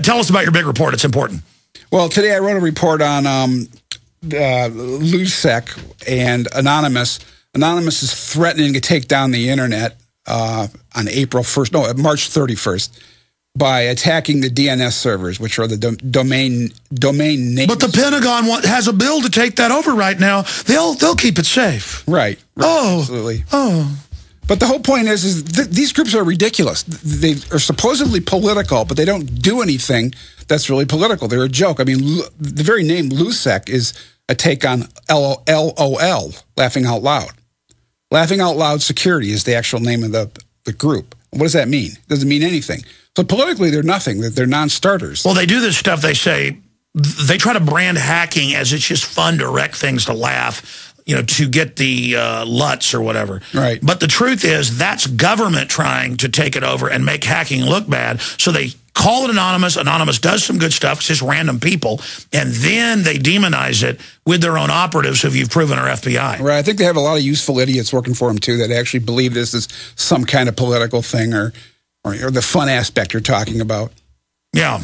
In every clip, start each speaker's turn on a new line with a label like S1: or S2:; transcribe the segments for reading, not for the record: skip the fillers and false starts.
S1: Tell us about your big report. It's important.
S2: Well, today I wrote a report on Lulzsec and Anonymous. Anonymous is threatening to take down the internet on March 31st. By attacking the DNS servers, which are the domain names.
S1: But the Pentagon has a bill to take that over right now. They'll keep it safe.
S2: Right.
S1: Oh,
S2: absolutely.
S1: Oh.
S2: But the whole point is these groups are ridiculous. They are supposedly political, but they don't do anything that's really political. They're a joke. I mean, the very name Lulzsec is a take on LOL, laughing out loud. Laughing out loud security is the actual name of the group. What does that mean? It doesn't mean anything. So politically, they're nothing. They're non-starters.
S1: Well, they do this stuff. They say they try to brand hacking as it's just fun to wreck things to laugh, to get the LUTs or whatever.
S2: Right.
S1: But the truth is that's government trying to take it over and make hacking look bad. So they call it Anonymous. Anonymous does some good stuff. It's just random people. And then they demonize it with their own operatives who you've proven are FBI.
S2: Right. I think they have a lot of useful idiots working for them, too, that actually believe this is some kind of political thing or the fun aspect you're talking about.
S1: Yeah.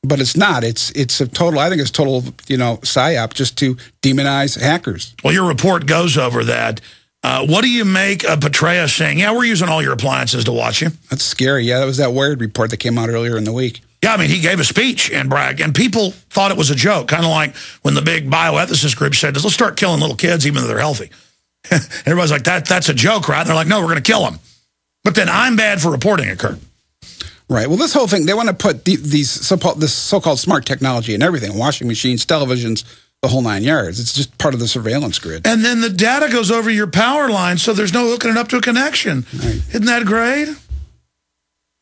S2: But it's not. It's a total, I think it's total, psyop just to demonize hackers.
S1: Well, your report goes over that. What do you make of Petraeus saying, yeah, we're using all your appliances to watch you?
S2: That's scary. Yeah, that was that Wired report that came out earlier in the week.
S1: Yeah, I mean, he gave a speech and bragged, and people thought it was a joke, kind of like when the big bioethicist group said, let's start killing little kids even though they're healthy. And everybody's like, that's a joke, right? And they're like, no, we're going to kill them. But then I'm bad for reporting it, Kurt.
S2: Right. Well, this whole thing, they want to put this so-called smart technology in everything, washing machines, televisions, the whole 9 yards. It's just part of the surveillance grid.
S1: And then the data goes over your power line, so there's no hooking it up to a connection. Right. Isn't that great?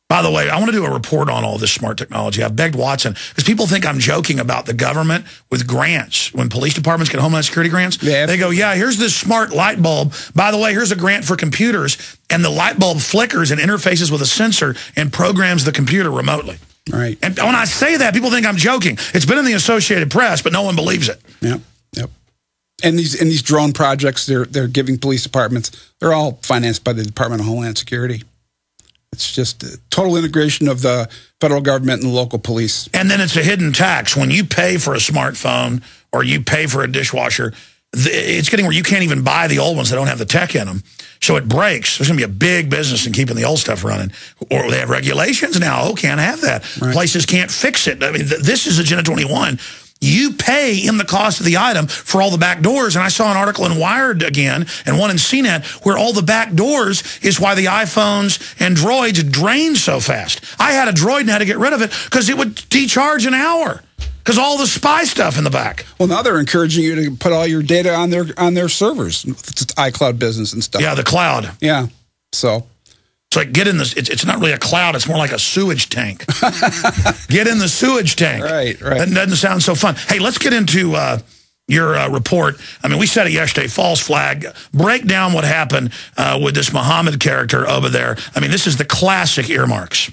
S1: By the way, I want to do a report on all this smart technology. I've begged Watson, because people think I'm joking about the government with grants. When police departments get Homeland Security grants, they go, yeah, here's this smart light bulb. By the way, here's a grant for computers. And the light bulb flickers and interfaces with a sensor and programs the computer remotely.
S2: Right.
S1: And when I say that, people think I'm joking. It's been in the Associated Press, but no one believes it.
S2: Yep. And these drone projects they're giving police departments, they're all financed by the Department of Homeland Security. It's just a total integration of the federal government and the local police.
S1: And then it's a hidden tax. When you pay for a smartphone or you pay for a dishwasher, it's getting where you can't even buy the old ones that don't have the tech in them. So it breaks. There's going to be a big business in keeping the old stuff running. Or they have regulations now. Oh, can't have that. Right. Places can't fix it. I mean, this is Agenda 21. You pay in the cost of the item for all the back doors. And I saw an article in Wired again, and one in CNET, where all the back doors is why the iPhones and Droids drain so fast. I had a Droid and had to get rid of it because it would decharge an hour. Because all the spy stuff in the back.
S2: Well, now they're encouraging you to put all your data on their servers. It's iCloud business and stuff.
S1: Yeah, the cloud.
S2: Yeah. So
S1: it's like get in this. It's not really a cloud. It's more like a sewage tank. Get in the sewage tank.
S2: Right.
S1: That doesn't sound so fun. Hey, let's get into your report. I mean, we said it yesterday. False flag. Break down what happened with this Muhammad character over there. I mean, this is the classic earmarks.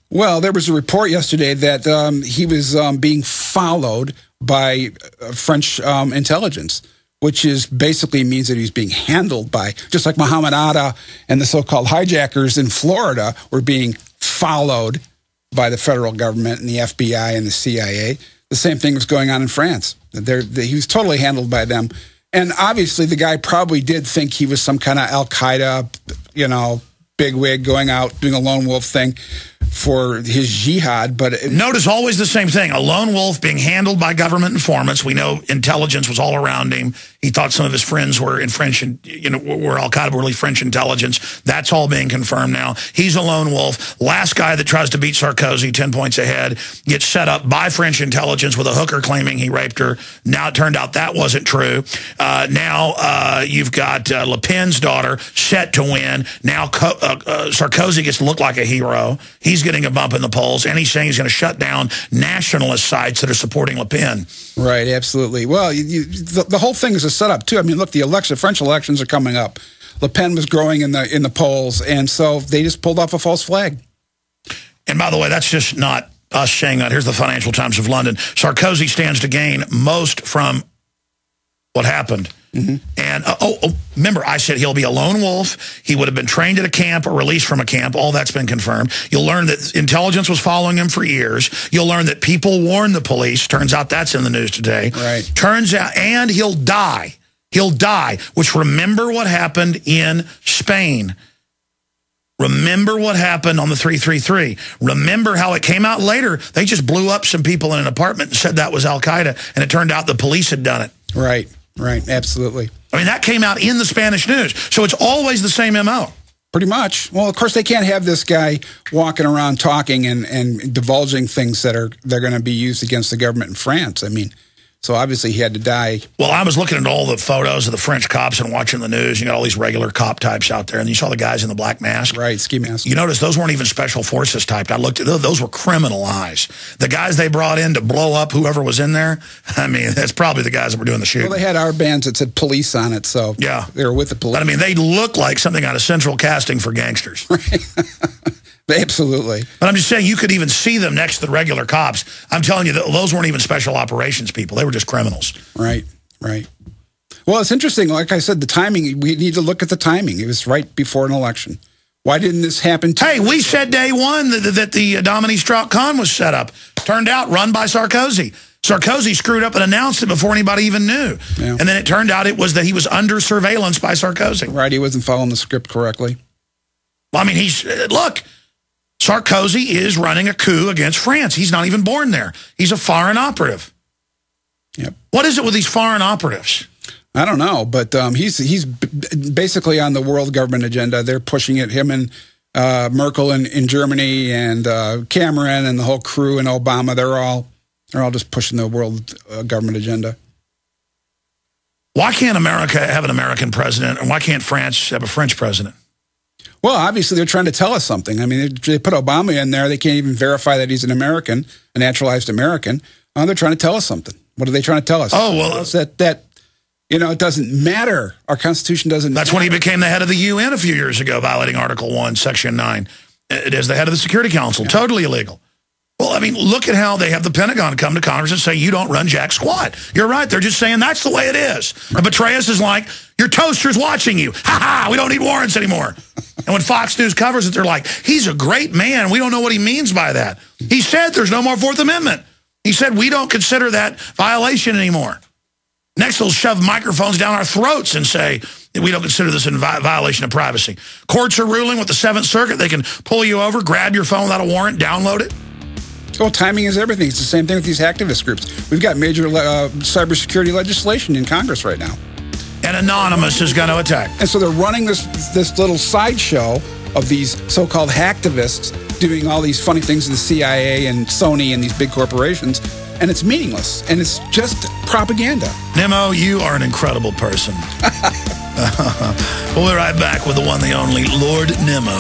S2: Well, there was a report yesterday that he was being followed by French intelligence, which is basically means that he's being handled by, just like Muhammad Atta and the so-called hijackers in Florida were being followed by the federal government and the FBI and the CIA. The same thing was going on in France. He was totally handled by them. And obviously the guy probably did think he was some kind of Al-Qaeda, bigwig going out doing a lone wolf thing for his jihad, but
S1: notice always the same thing: a lone wolf being handled by government informants. We know intelligence was all around him. He thought some of his friends were in French, and were Al-Qaeda, were really French intelligence. That's all being confirmed now. He's a lone wolf. Last guy that tries to beat Sarkozy 10 points ahead gets set up by French intelligence with a hooker claiming he raped her. Now it turned out that wasn't true. Now you've got Le Pen's daughter set to win. Now Sarkozy gets to look like a hero. He's getting a bump in the polls, and he's saying he's going to shut down nationalist sites that are supporting Le Pen.
S2: Right, absolutely. Well, the whole thing is a setup, too. I mean, look, the French elections are coming up. Le Pen was growing in the polls, and so they just pulled off a false flag.
S1: And by the way, that's just not us saying that. Here's the Financial Times of London. Sarkozy stands to gain most from what happened. And, remember, I said he'll be a lone wolf. He would have been trained at a camp or released from a camp. All that's been confirmed. You'll learn that intelligence was following him for years. You'll learn that people warned the police. Turns out that's in the news today.
S2: Right.
S1: Turns out, and he'll die. He'll die, which remember what happened in Spain. Remember what happened on the 333. Remember how it came out later. They just blew up some people in an apartment and said that was Al-Qaeda, and it turned out the police had done it.
S2: Right, right, absolutely.
S1: I mean, that came out in the Spanish news. So it's always the same MO. Pretty much.
S2: Well, of course, they can't have this guy walking around talking and divulging things they're going to be used against the government in France. I mean, so obviously he had to die.
S1: Well, I was looking at all the photos of the French cops and watching the news. You got all these regular cop types out there, and you saw the guys in the black mask.
S2: Right, ski mask.
S1: You notice those weren't even special forces typed. I looked at those were criminalized. The guys they brought in to blow up whoever was in there, I mean, that's probably the guys that were doing the shooting.
S2: Well, they had armbands that said police on it, so
S1: yeah,
S2: they were with the police.
S1: But I mean, they look like something out of Central Casting for gangsters.
S2: Right. Absolutely.
S1: But I'm just saying, you could even see them next to the regular cops. I'm telling you, those weren't even special operations people. They were just criminals.
S2: Right, right. Well, it's interesting. Like I said, the timing, we need to look at the timing. It was right before an election. Why didn't this happen?
S1: Hey, we said day one that the Dominique Strauss-Kahn was set up. Turned out run by Sarkozy. Sarkozy screwed up and announced it before anybody even knew. Yeah. And then it turned out it was that he was under surveillance by Sarkozy.
S2: Right, he wasn't following the script correctly.
S1: Well, I mean, look, Sarkozy is running a coup against France. He's not even born there. He's a foreign operative.
S2: Yep.
S1: What is it with these foreign operatives?
S2: I don't know, but he's basically on the world government agenda. They're pushing it. Him and Merkel in Germany, and Cameron and the whole crew, and Obama. They're all just pushing the world government agenda.
S1: Why can't America have an American president, and why can't France have a French president?
S2: Well, obviously, they're trying to tell us something. I mean, they put Obama in there. They can't even verify that he's an American, a naturalized American. They're trying to tell us something. What are they trying to tell us?
S1: Oh, well,
S2: that it doesn't matter. Our Constitution doesn't
S1: That's
S2: matter.
S1: when he became the head of the UN a few years ago, violating Article 1, Section 9. It is the head of the Security Council. Yeah. Totally illegal. Well, I mean, look at how they have the Pentagon come to Congress and say, you don't run jack squat. You're right. They're just saying that's the way it is. And Petraeus is like, your toaster's watching you. Ha-ha, we don't need warrants anymore. And when Fox News covers it, they're like, he's a great man. We don't know what he means by that. He said there's no more Fourth Amendment. He said we don't consider that violation anymore. Next, they'll shove microphones down our throats and say that we don't consider this in violation of privacy. Courts are ruling with the 7th Circuit. They can pull you over, grab your phone without a warrant, download it.
S2: Well, timing is everything. It's the same thing with these activist groups. We've got major cybersecurity legislation in Congress right now.
S1: And Anonymous is going to attack.
S2: And so they're running this little sideshow of these so-called hacktivists doing all these funny things to the CIA and Sony and these big corporations, and it's meaningless, and it's just propaganda.
S1: Nimmo, you are an incredible person. We'll be right back with the one, the only Lord Nimmo.